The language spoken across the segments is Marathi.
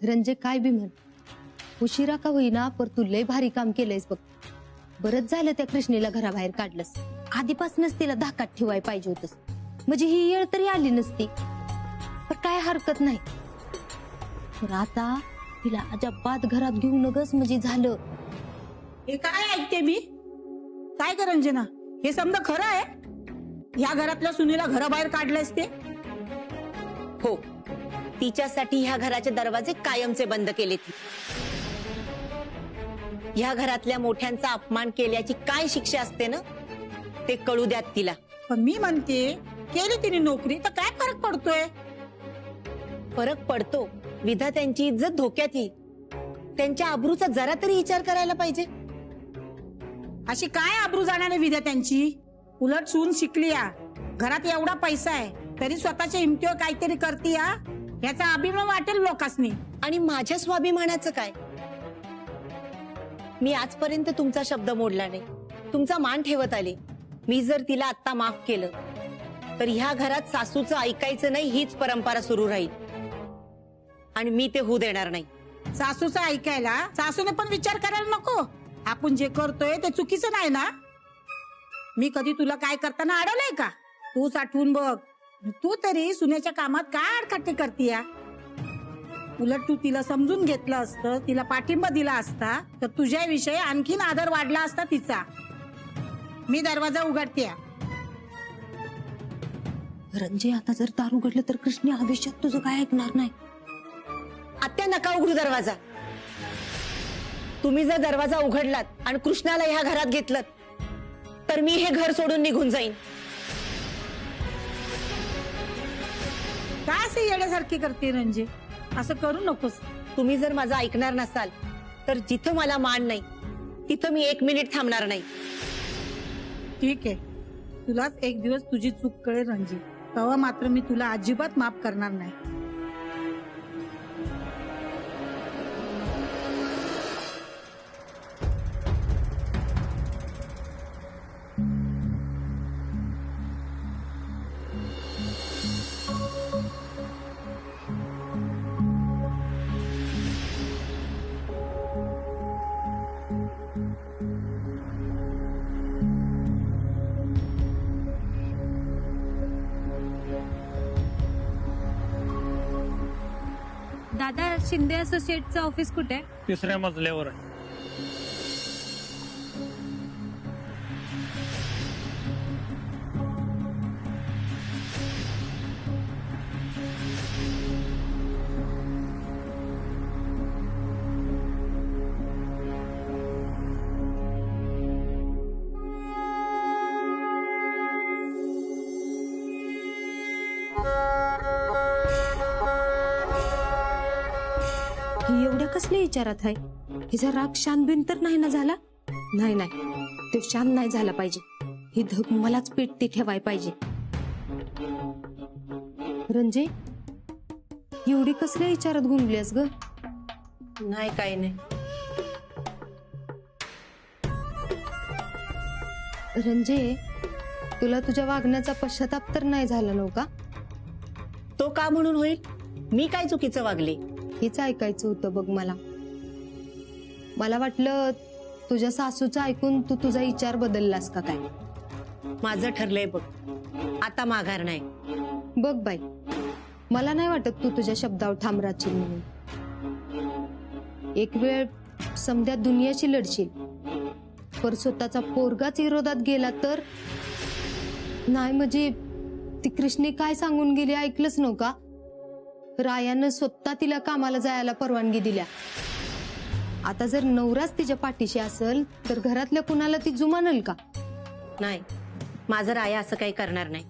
रंजे काय बी म्हण, उशिरा का होईना पर तू लय भारी काम केलंयस बघ. बरंच झालं त्या कृष्णेला घराबाहेर काढलंस. आधीपासूनच तिला धाकात ठेवाय पाहिजे होतस, म्हणजे ही येळ तरी आली नसती. पण काय हरकत नाही. पण आता तिला अजिबात घरात घेऊ नगस म्हणजे झालं. हे काय ऐकते मी? काय कर रंजना, हे समजा खरं आहे? या घरातल्या सुनेला घराबाहेर काढलंयस ते? हो, तिच्यासाठी ह्या घराचे दरवाजे कायमचे बंद केले. ती ह्या घरातल्या मोठ्यांचा अपमान केल्याची काय शिक्षा असते ना, ते कळू द्यात तिला. पण मी म्हणते, केली तिने नोकरी तर काय फरक पडतोय? फरक पडतो. विधात्यांची इज्जत धोक्यात येईल. त्यांच्या आबरूचा जरा तरी विचार करायला पाहिजे. अशी काय आबरू जाणारे विद्यार्थ्यांची? उलट सून शिकली या घरात, एवढा पैसा आहे तरी स्वतःच्या हिमतीवर काहीतरी करते या, याचा अभिमान वाटेल लोकांनी. आणि माझ्या स्वाभिमानाचं काय? मी आजपर्यंत तुमचा शब्द मोडला नाही, तुमचा मान ठेवत आले. मी जर तिला आत्ता माफ केलं तर ह्या घरात सासूचं ऐकायचं नाही हीच परंपरा सुरू राहील, आणि मी ते होऊ देणार नाही. सासूचं ऐकायला सासूने पण विचार करायला नको? आपण जे करतोय ते चुकीचं नाही ना? मी कधी तुला काय करताना अडवलंय का? तू साठवून बघ. तू तरी सुनेच्या कामात काय आडकाठी करतीया? उलट तू तिला समजून घेतलं असतं, तिला पाठिंबा दिला असता तर तुझ्याविषयी आणखीन आदर वाढला असता तिचा. मी दरवाजा उघडते. रंजे, आता जर दार उघडलं तर कृष्णे आयुष्यात तुझं काय ऐकणार नाही. आत्या, नका उघडू दरवाजा. तुम्ही जर दरवाजा उघडलात आणि कृष्णाला ह्या घरात घेतलं तर मी हे घर सोडून निघून जाईन. काय असे येण्यासारखी करते रंजे? असं करू नकोस. तुम्ही जर माझं ऐकणार नसाल तर जिथं मला मान नाही तिथं मी 1 मिनिट थांबणार नाही. ठीक आहे, तुलाच एक दिवस तुझी चूक कळेल रंजी, तेव्हा मात्र मी तुला अजिबात माफ करणार नाही. दादा, शिंदे असोसिएटचं ऑफिस कुठे आहे? 3ऱ्या मजल्यावर आहे. ही एवढ्या कसल्या विचारात आहे? हिचा राग शांत बिन तर नाही ना झाला? नाही नाही, तो शांत नाही झाला पाहिजे. ही धग मलाच पेटती ठेवाय पाहिजे. रंजे, एवढी कसल्या विचारात गुंगलीस ग? नाही, काही नाही. रंजे, तुला तुझ्या वागण्याचा पश्चाताप तर नाही झाला नव्हता? तो का म्हणून होईल? मी काय चुकीचं वागले? हेच ऐकायचं होतं बघ मला. मला वाटलं तुझ्या सासूचं ऐकून तू तुझा विचार बदललास का काय. माझं ठरलंय बघ, आता माघार नाही. बघ बाई, मला नाही वाटत तू तुझ्या शब्दावर ठाम राहशील म्हणून. एक वेळ समध्या दुनियाशी लढशील, पर स्वतःचा पोरगाच विरोधात गेला तर? नाही म्हणजे ती कृष्णे काय सांगून गेली ऐकलंच नव्हता? रायानं स्वतः तिला कामाला जायला परवानगी दिल्या. आता जर नवराच तिच्या पाठीशी असेल तर घरातल्या कुणाला ती जुमानल का? नाही, माझं राया असं काही करणार नाही.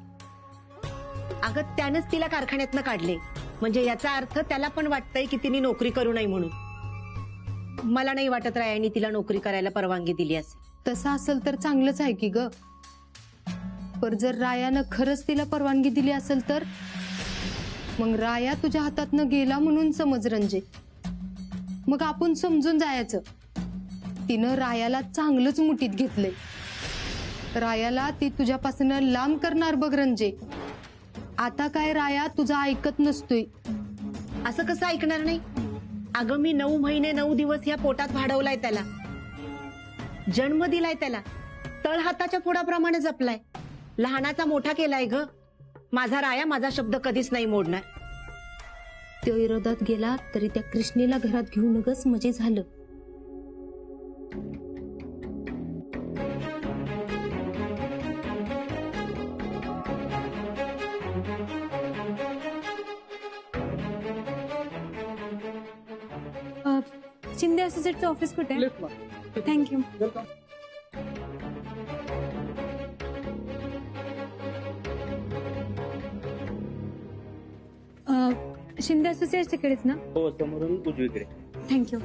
अगं, त्यानंच तिला कारखान्यातनं काढले, म्हणजे याचा अर्थ त्याला पण वाटतंय की तिने नोकरी करू नये म्हणून. मला नाही वाटत रायाने तिला नोकरी करायला परवानगी दिली असेल. तसं असेल तर चांगलंच आहे की ग. पर जर रायानं खरंच तिला परवानगी दिली असेल तर मग राया तुझ्या हातातनं गेला म्हणून समज रंजे. मग आपण समजून जायचं, तिनं रायाला चांगलंच मुठीत घेतलंय. रायाला ती तुझ्यापासून लांब करणार बघ रंजे. आता काय राया तुझा ऐकत नसतोय. असं कसं ऐकणार नाही? अगं मी 9 महिने 9 दिवस ह्या पोटात वाढवलाय त्याला, जन्म दिलाय त्याला, तळहाताच्या फोडाप्रमाणे जपलाय, लहानाचा मोठा केलाय ग. माझा राया माझा शब्द कधीच नाही मोडणार. तो विरोधात गेला तरी त्या कृष्णेला घरात घेऊनच म्हणजे झालं. शिंदे असोसिएटचं ऑफिस कुठे आहे? थँक्यू. शिंदे असोसिएट तिकडेच ना? हो, समोरून उजवीकडे. थँक्यू.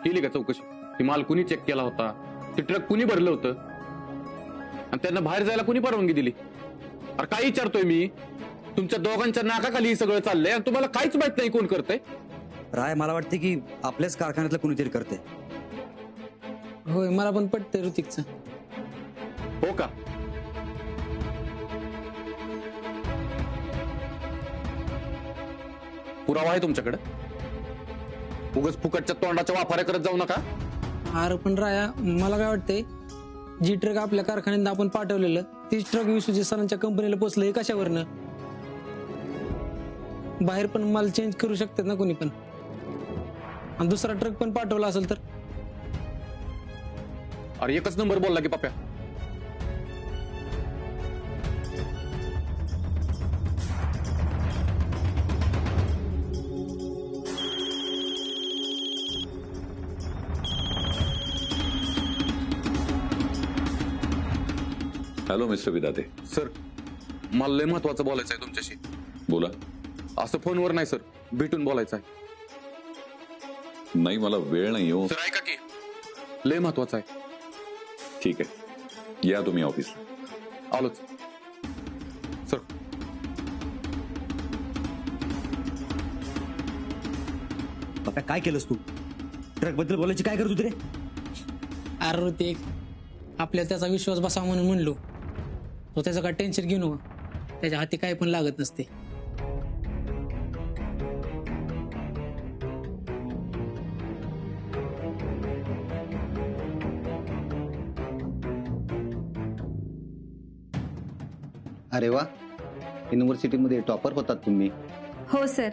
केली का चौकशी? ती माल कुणी चेक केला होता? ते ट्रक कुणी भरलं होतं? आणि त्यांना बाहेर जायला कुणी परवानगी दिली? अरे काय विचारतोय मी? तुमच्या दोघांच्या नाकाखाली हे सगळं चाललंय आणि तुम्हाला काहीच माहित नाही कोण करतंय. राय, मला वाटते की आपल्याच कारखान्यातलं कुणीतरी करते. होय, मला पण पटतंय ऋतिकचं. हो का? पुरावा आहे तुमच्याकडे? उगाच फुकटच्या तोंडाच्या वाफाऱ्या करत जाऊ नका. अरे पण राया, मला काय वाटतंय, जी ट्रक आपल्या कारखान्यात आपण पाठवलेलं तीच ट्रक विश्वजित सरांच्या कंपनीला पोहोचलं. हे कशावरनं? बाहेर पण माल चेंज करू शकतात ना कोणी पण, आणि दुसरा ट्रक पण पाठवला असेल तर. अरे एकच नंबर बोलला की Papya. Hello mister Vidate. Sir, मला लय महत्वाचं बोलायचं आहे तुमच्याशी. बोला. असं फोनवर नाही सर, भेटून बोलायचं आहे. नाही, मला वेळ नाही हो. सर ऐका की, लय महत्वाचं आहे. ठीक आहे, या तुम्ही ऑफिसला. आलोच सर. बाबा काय केलंस तू? ट्रक बद्दल बोलायची काय करत होती रे? अरे ऋतिक, आपल्याला त्याचा विश्वास बसावा म्हणून म्हणलो. तो त्याचं काय टेन्शन घेऊ नको, त्याच्या हाती काय पण लागत नसते. अरे वा, युनिव्हर्सिटीमध्ये टॉपर होतात तुम्ही. हो सर.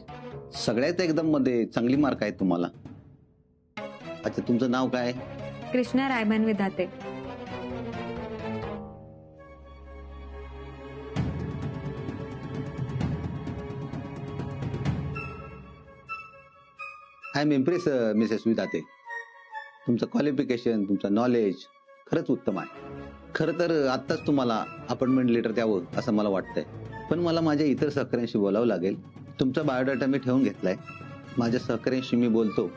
सगळ्यात एकदम मध्ये चांगली मार्क आहेत तुम्हाला. अच्छा, तुमचं नाव काय? कृष्णा रायमान विधाते. आय एम इम्प्रेस मिसेस विधाते. तुमचं क्वालिफिकेशन, तुमचं नॉलेज खरंच उत्तम आहे. खरं तर आत्ताच तुम्हाला अपॉइंटमेंट लेटर द्यावं असं मला वाटतंय, पण मला माझ्या इतर सहकाऱ्यांशी बोलावं लागेल. तुमचा बायोडाटा मी ठेवून घेतलाय. माझ्या सहकाऱ्यांशी मी बोलतो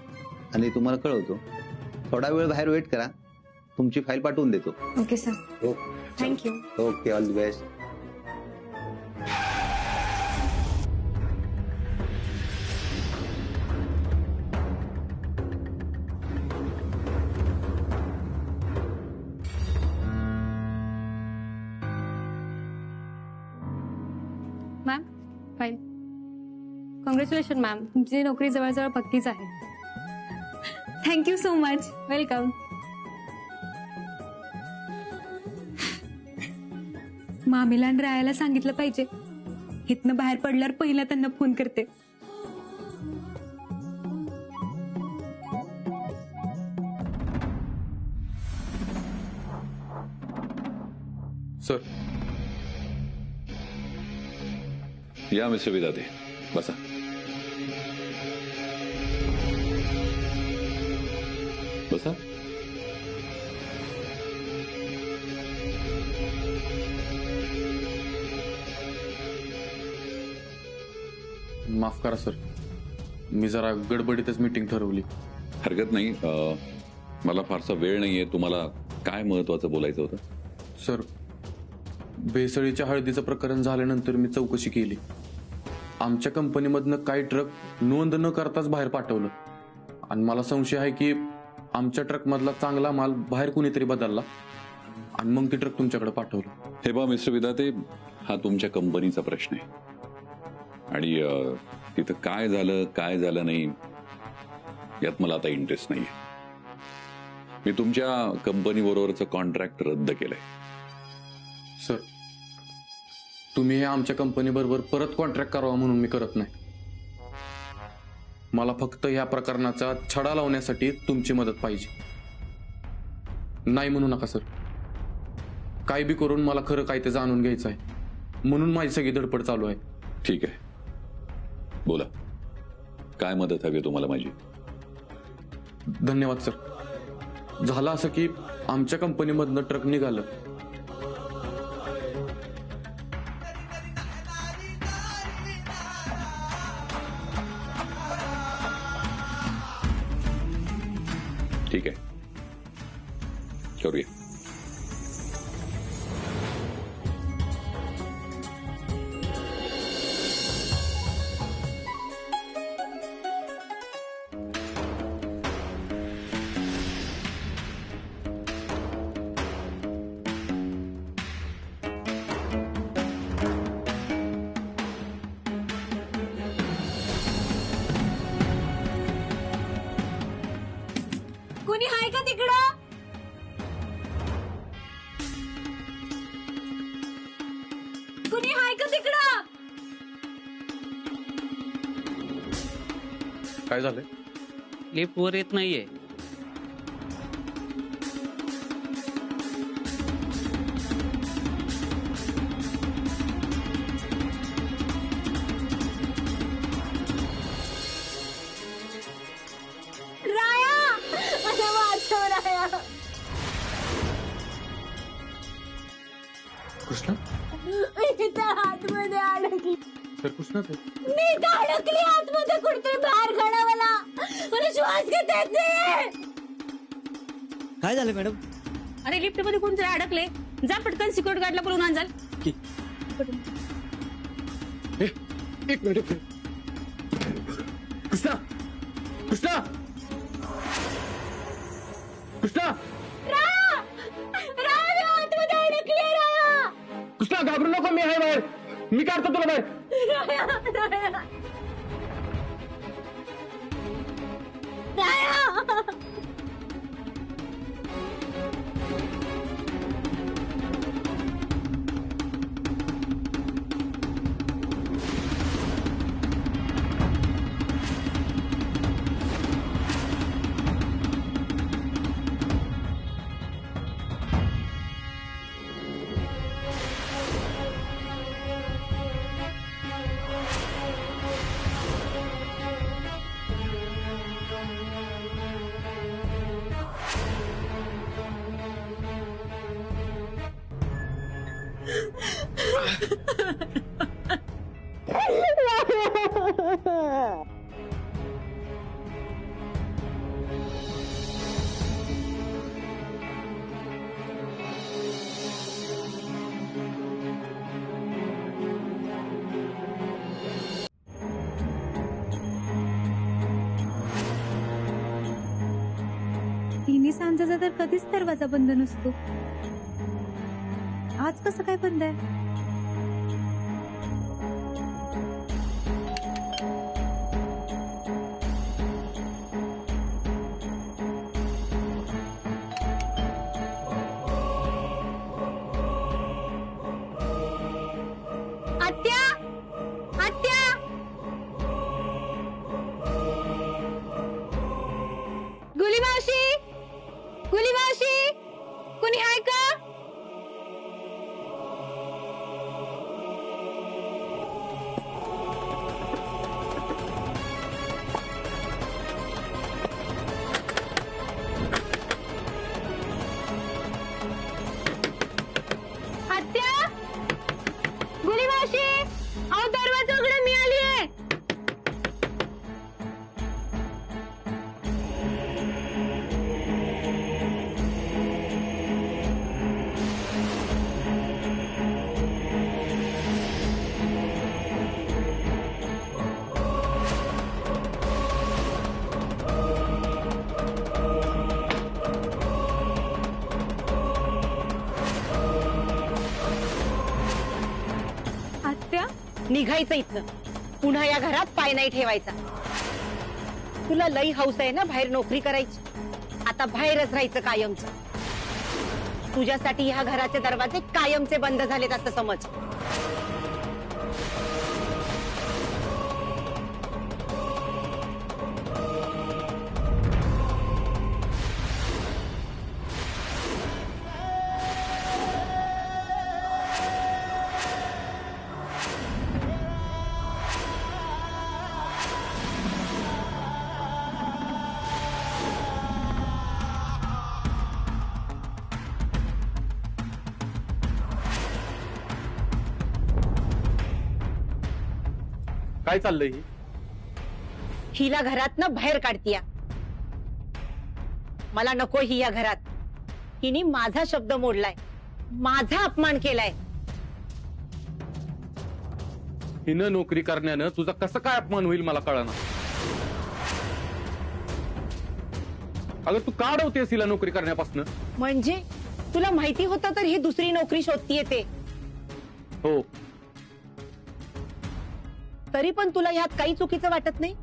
आणि तुम्हाला कळवतो. थोडा वेळ बाहेर वेट करा, तुमची फाईल पाठवून देतो. Okay sir. हो, thank you. Okay, all the best. Ma'am, fine. Congratulation ma'am, तुमची नोकरी जवळजवळ पक्कीच आहे. Thank you so much. वेलकम. मामीला आणि रायाला सांगितलं पाहिजे, इथनं बाहेर पडल्यावर पहिला त्यांना फोन करते. सर, या मिस्टर विदाते, बसा. बसा. माफ करा सर, मी जरा गडबडीतच मीटिंग ठरवली. हरकत नाही. मला फारसा वेळ नाहीये. तुम्हाला काय महत्वाचं बोलायचं होतं? सर, भेसळीच्या हळदीचं प्रकरण झाल्यानंतर मी चौकशी केली. आमच्या कंपनीमधनं काही ट्रक नोंद न करताच बाहेर पाठवलं आणि मला संशय आहे की आमच्या ट्रक मधला चांगला माल बाहेर कुणीतरी बदलला आणि मग ती ट्रक तुमच्याकडे पाठवलं. हे बा मिस्टर विधाते, हा तुमच्या कंपनीचा प्रश्न आहे आणि तिथं काय झालं नाही यात मला आता इंटरेस्ट नाहीये. मी तुमच्या कंपनी बरोबरचं कॉन्ट्रॅक्ट रद्द केलंय. सर, तुम्ही हे आमच्या कंपनी बरोबर परत कॉन्ट्रॅक्ट करावा म्हणून मी करत नाही. मला फक्त ह्या प्रकरणाचा छडा लावण्यासाठी तुमची मदत पाहिजे. नाही म्हणू नका सर. काय बी करून मला खरं काय ते जाणून घ्यायचं आहे म्हणून माझी सगळी धडपड चालू आहे. ठीक आहे, बोला काय मदत हवी तुम्हाला माझी? धन्यवाद सर. झालं असं की आमच्या कंपनीमधनं ट्रक निघालं. ठीक आहे, करूया. कुणी हाय का तिकडं? कुणी हाय का तिकडं? काय झालंय? लिफ्ट वर येत नाहीये. राया, मला वाचव राया. कृष्णा? इथं आतमध्ये अडकली. सर, कृष्णाच आहे. मी इथं अडकली आतमध्ये, कुठतरी बाहेर काढा मला. मला श्वास घेता येत नाहीये. काय झालं मॅडम? अरे लिफ्ट मध्ये कोणतरी अडकले. जा पटकन सिक्युरिटी गार्डला बोलून आण. एक मिनिट. कृष्णा, कृष्णा, कृष्णा, कृष्णा, घाबरू नको. मी आहे बाहेर. मी काढतो तुला बाहेर. तिन्ही सांजेचा तर कधीच दरवाजा बंद नसतो. आज कसं काय बंद आहे? आत्या, आत्या, गुली मावशी, गुली मावशी, कुणी आहे का? निघायचं इथनं. पुन्हा या घरात पाय नाही ठेवायचा. तुला लई हौस आहे ना बाहेर नोकरी करायची. आता बाहेरच राहायचं कायमचं. तुझ्यासाठी ह्या घराचे दरवाजे कायमचे बंद झालेत असं समज. काय चाललंय ही? हिला घरातनं बाहेर काढतीया. मला नको ही या घरात. हिने माझा शब्द मोडलाय, माझा अपमान केलाय. हिनं नोकरी करण्यानं तुझा कसं काय अपमान होईल मला कळना. अगं तू का अडवतेस हिला नोकरी करण्यापासून? म्हणजे तुला माहिती होतं तर ही दुसरी नोकरी शोधतीये ते. हो, तरी पण तुला ह्यात काही चुकीचं वाटत नाही.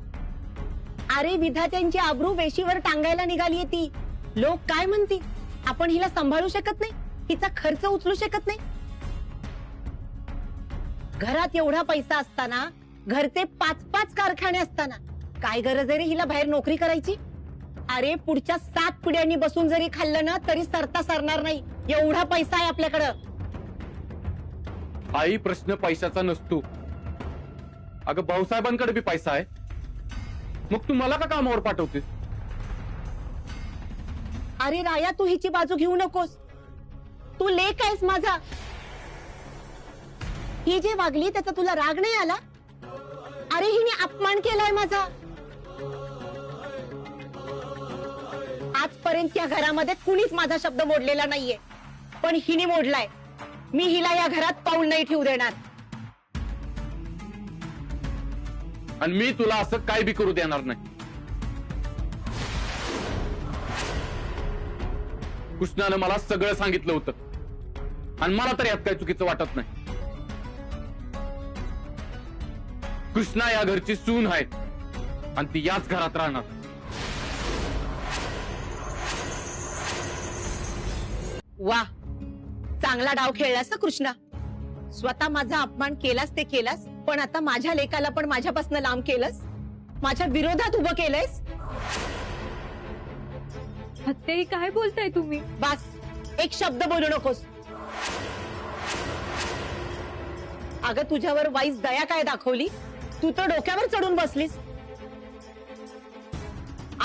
अरे विधात्यांची आबरू वेशीवर टांगायला निघालीये ती. लोक काय म्हणतील? आपण हिला सांभाळू शकत नाही, हिचा खर्च उचलू शकत नाही. घरात एवढा पैसा असताना, घरचे 5-5 कारखाने असताना काय गरज आहे रे हिला बाहेर नोकरी करायची? अरे पुढच्या 7 पिढ्यांनी बसून जरी खाल्लं ना तरी सरता सरणार नाही. एवढा पैसा आहे आपल्याकडं. आई प्रश्न पैशाचा नसतो. अगं भाऊसाहेबांकडे बी पैसा आहे. मग तू मला का कामावर पाठवतेस? अरे राया तू हिची बाजू घेऊ नकोस. तू लेक आहेस माझा. ही जे वागली त्याचा तुला राग नाही आला? अरे हिने अपमान केलाय माझा. आजपर्यंत या घरामध्ये कुणीच माझा शब्द मोडलेला नाहीये, पण हिने मोडलाय. मी हिला या घरात पाऊल नाही ठेवू देणार. आणि मी तुला असं काय बी करू देणार नाही. कृष्णानं मला सगळं सांगितलं होतं आणि मला तर यात काही चुकीचं वाटत नाही. कृष्णा या घरची सून आहे आणि ती याच घरात राहणार. वा, चांगला डाव खेळलास ना कृष्णा. स्वतः माझा अपमान केलास ते केलास, पण आता माझ्या लेकाला पण माझ्यापासून लांब केलंस. माझ्या विरोधात उभं केलंयस. आत्याई काय बोलताय तुम्ही? बस, एक शब्द बोलू नकोस. अगं तुझ्यावर वाईस दया काय दाखवली? तू तर डोक्यावर चढून बसलीस.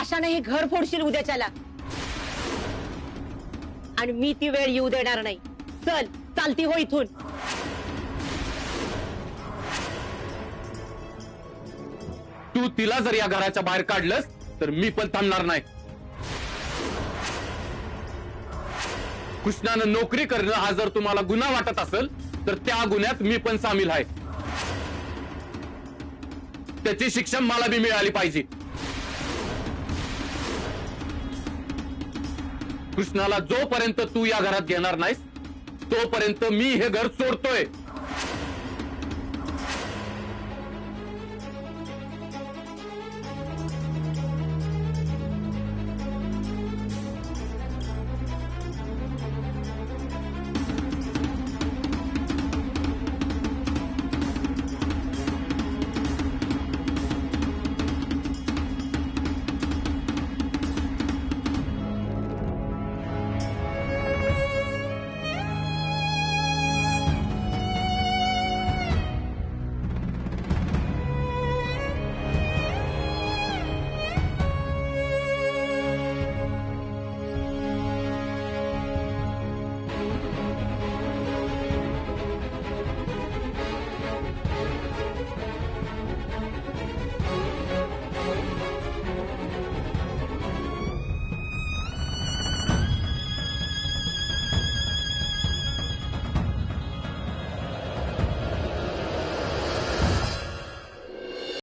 अशाने हे घर फोडशील उद्याच्याला. आणि मी ती वेळ येऊ देणार नाही. चल, चालती हो इथून. तू तिला जर या घराच्या बाहेर काढलंस तर मी पण थांबणार नाही. कृष्णानं नोकरी करणं हा जर तुम्हाला गुन्हा वाटत असेल तर त्या गुन्ह्यात मी पण सामील आहे. त्याची शिक्षा मला बी मिळाली पाहिजे. कृष्णाला जोपर्यंत तू या घरात घेणार नाहीस तोपर्यंत मी हे घर सोडतोय.